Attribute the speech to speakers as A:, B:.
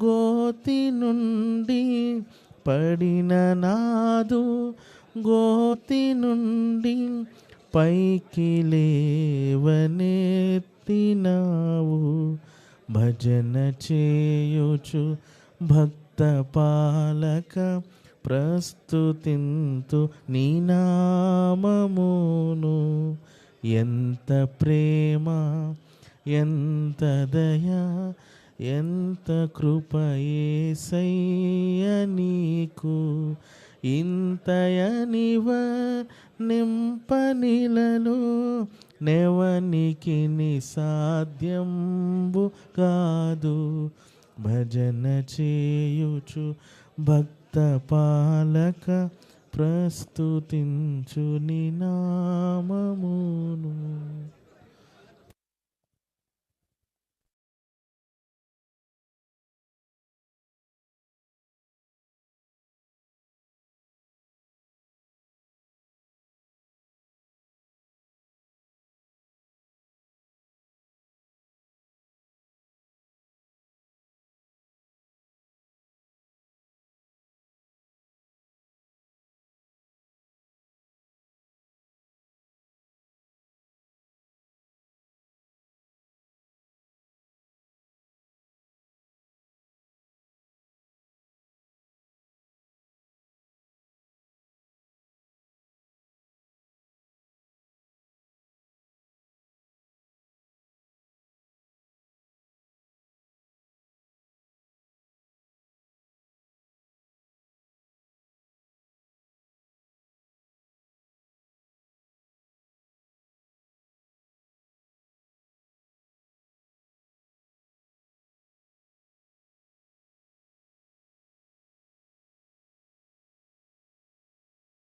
A: గోతి నుండి పడిన నాదు, గోతి నుండి పైకి లేవనెత్తినావు. భజన చేయుచు భక్త పాలక ప్రస్తుతింతు నీ నామమును. ఎంత ప్రేమ, ఎంత దయ, ఎంత కృప యేసయ్య నీకు. ఇంతయనివ నింపనిలలో నెవనికి నిసాధ్యంబు కాదు. భజన చేయుచు భక్త పాలక ప్రస్తుతించు నీ నామమును.